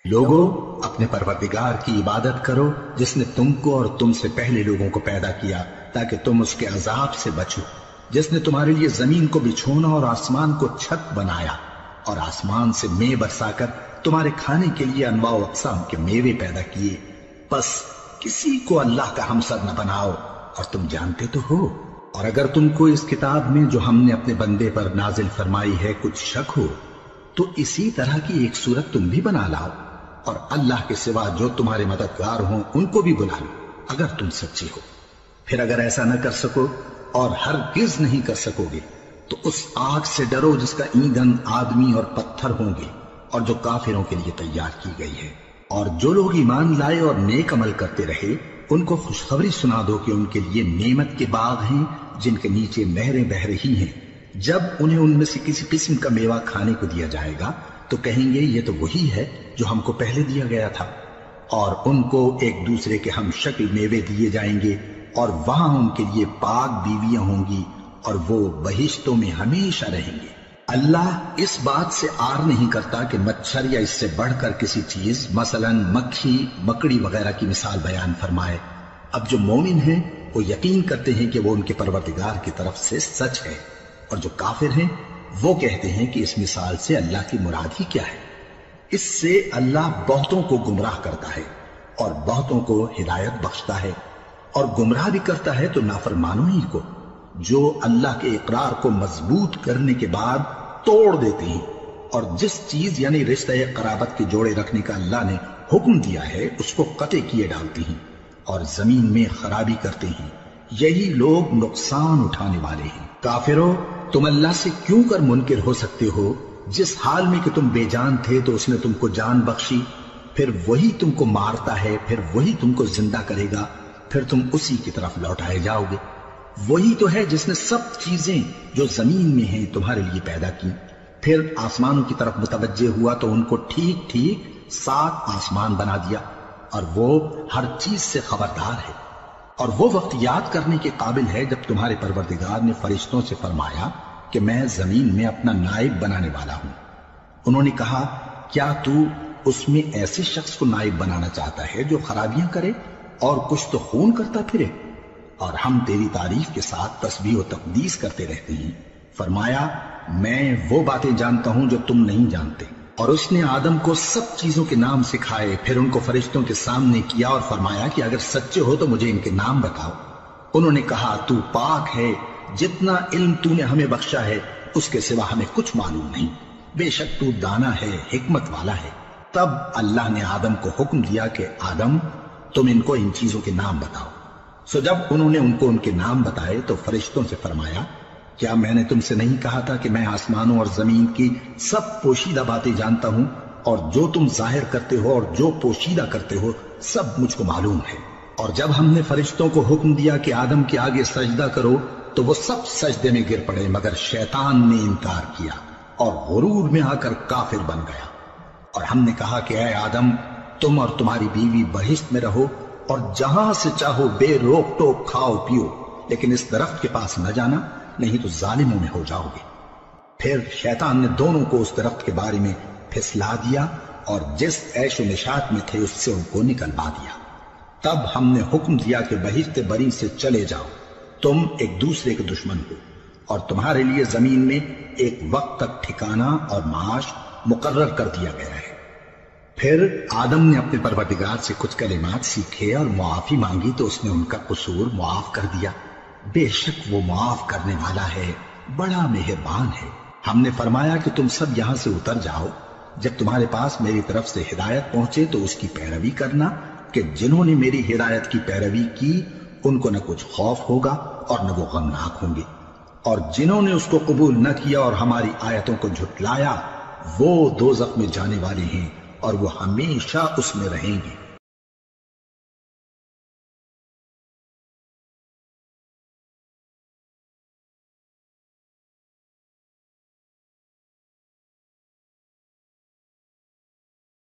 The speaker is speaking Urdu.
لوگوں، اپنے پروردگار کی عبادت کرو جس نے تم کو اور تم سے پہلے لوگوں کو پیدا کیا تاکہ تم اس کے عذاب سے بچو، جس نے تمہارے لیے زمین کو بچھونا اور آسمان کو چھت بنایا اور آسمان سے مے برسا کر تمہارے کھانے کے لیے انواع و اقسام کے میوے پیدا کیے۔ بس کسی کو اللہ کا ہمسر نہ بناؤ، اور تم جانتے تو ہو۔ اور اگر تم کو اس کتاب میں جو ہم نے اپنے بندے پر نازل فرمائی ہے کچھ شک ہو تو اسی طرح کی ایک صورت تم بھی بنا لاؤ، اور اللہ کے سوا جو تمہارے مددگار ہوں ان کو بھی بلا لو اگر تم سچے ہو۔ پھر اگر ایسا نہ کر سکو اور ہرگز نہیں کر سکو گے تو اس آگ سے ڈرو جس کا ایندھن آدمی اور پتھر ہوں گے اور جو کافروں کے لیے تیار کی گئی ہے۔ اور جو لوگ ایمان لائے اور نیک عمل کرتے رہے ان کو خوشخبری سنا دو کہ ان کے لیے نعمت کے باغ ہیں جن کے نیچے نہریں بہہ رہی ہیں۔ جب انہیں ان میں سے کسی قسم کا میوہ کھانے کو دیا جائے گا تو کہیں گے یہ تو وہی ہے جو ہم کو پہلے دیا گیا تھا، اور ان کو ایک دوسرے کے ہم شکل میوے دیے جائیں گے، اور وہاں ان کے لیے پاک بیویاں ہوں گی اور وہ بہشتوں میں ہمیشہ رہیں گے۔ اللہ اس بات سے آر نہیں کرتا کہ مچھر یا اس سے بڑھ کر کسی چیز مثلا مکھی، مکڑی وغیرہ کی مثال بیان فرمائے۔ اب جو مومن ہیں وہ یقین کرتے ہیں کہ وہ ان کے پروردگار کی طرف سے سچ ہے، اور جو کافر ہیں وہ کہتے ہیں کہ اس مثال سے اللہ کی مراد ہی کیا ہے۔ اس سے اللہ بہتوں کو گمراہ کرتا ہے اور بہتوں کو ہدایت بخشتا ہے، اور گمراہ بھی کرتا ہے تو نافرمانوں ہی کو، جو اللہ کے اقرار کو مضبوط کرنے کے بعد توڑ دیتے ہیں، اور جس چیز یعنی رشتہ قرابت کے جوڑے رکھنے کا اللہ نے حکم دیا ہے اس کو قطع کیے ڈالتے ہیں اور زمین میں خرابی کرتے ہیں۔ یہی لوگ نقصان اٹھانے والے ہیں۔ کافروں، تم اللہ سے کیوں کر منکر ہو سکتے ہو؟ جس حال میں کہ تم بے جان تھے تو اس نے تم کو جان بخشی، پھر وہی تم کو مارتا ہے، پھر وہی تم کو زندہ کرے گا، پھر تم اسی کی طرف لوٹائے جاؤ گے۔ وہی تو ہے جس نے سب چیزیں جو زمین میں ہیں تمہارے لیے پیدا کی، پھر آسمانوں کی طرف متوجہ ہوا تو ان کو ٹھیک ٹھیک 7 آسمان بنا دیا، اور وہ ہر چیز سے خبردار ہے۔ اور وہ وقت یاد کرنے کے قابل ہے جب تمہارے پروردگار نے فرشتوں سے فرمایا کہ میں زمین میں اپنا نائب بنانے والا ہوں۔ انہوں نے کہا کیا تو اس میں ایسے شخص کو نائب بنانا چاہتا ہے جو خرابیاں کرے اور کچھ تو خون کرتا پھرے؟ اور ہم تیری تعریف کے ساتھ تسبیح و تقدیس کرتے رہتے ہیں۔ فرمایا میں وہ باتیں جانتا ہوں جو تم نہیں جانتے۔ اور اس نے آدم کو سب چیزوں کے نام سکھائے، پھر ان کو فرشتوں کے سامنے کیا اور فرمایا کہ اگر سچے ہو تو مجھے ان کے نام بتاؤ۔ انہوں نے کہا تو پاک ہے، جتنا علم تو نے ہمیں بخشا ہے اس کے سوا ہمیں کچھ معلوم نہیں، بے شک تو دانا ہے، حکمت والا ہے۔ تب اللہ نے آدم کو حکم دیا کہ آدم تم ان کو ان چیزوں کے نام بتاؤ۔ سو جب انہوں نے ان کو ان کے نام بتائے تو فرشتوں سے فرمایا کیا میں نے تم سے نہیں کہا تھا کہ میں آسمانوں اور زمین کی سب پوشیدہ باتیں جانتا ہوں، اور جو تم ظاہر کرتے ہو اور جو پوشیدہ کرتے ہو سب مجھ کو معلوم ہے۔ اور جب ہم نے فرشتوں کو حکم دیا کہ آدم کے آگے سجدہ کرو تو وہ سب سجدے میں گر پڑے مگر شیطان نے انکار کیا اور غرور میں آ کر کافر بن گیا۔ اور ہم نے کہا کہ اے آدم تم اور تمہاری بیوی بہشت میں رہو اور جہاں سے چاہو بے روک ٹوک کھاؤ پیو، لیکن اس درخت کے پاس نہ جانا نہیں تو ظالموں میں ہو جاؤ گے۔ پھر شیطان نے دونوں کو اس درخت کے بارے میں پھسلا دیا اور جس عیش و نشاط میں تھے اس سے ان کو نکلوا دیا۔ تب ہم نے حکم دیا کہ بہشت بری سے چلے جاؤ، تم ایک دوسرے کے دشمن ہو، اور تمہارے لیے زمین میں ایک وقت تک ٹھکانہ اور معاش مقرر کر دیا گیا ہے۔ پھر آدم نے اپنے پروردگار سے کچھ کلمات سیکھے اور معافی مانگی تو اس نے ان کا قصور معاف کر دیا۔ بے شک وہ معاف کرنے والا ہے، بڑا مہربان ہے۔ ہم نے فرمایا کہ تم سب یہاں سے اتر جاؤ، جب تمہارے پاس میری طرف سے ہدایت پہنچے تو اس کی پیروی کرنا کہ جنہوں نے میری ہدایت کی پیروی کی ان کو نہ کچھ خوف ہوگا اور نہ وہ غمناک ہوں گے، اور جنہوں نے اس کو قبول نہ کیا اور ہماری آیتوں کو جھٹلایا وہ دوزخ میں جانے والے ہیں اور وہ ہمیشہ اس میں رہیں گے۔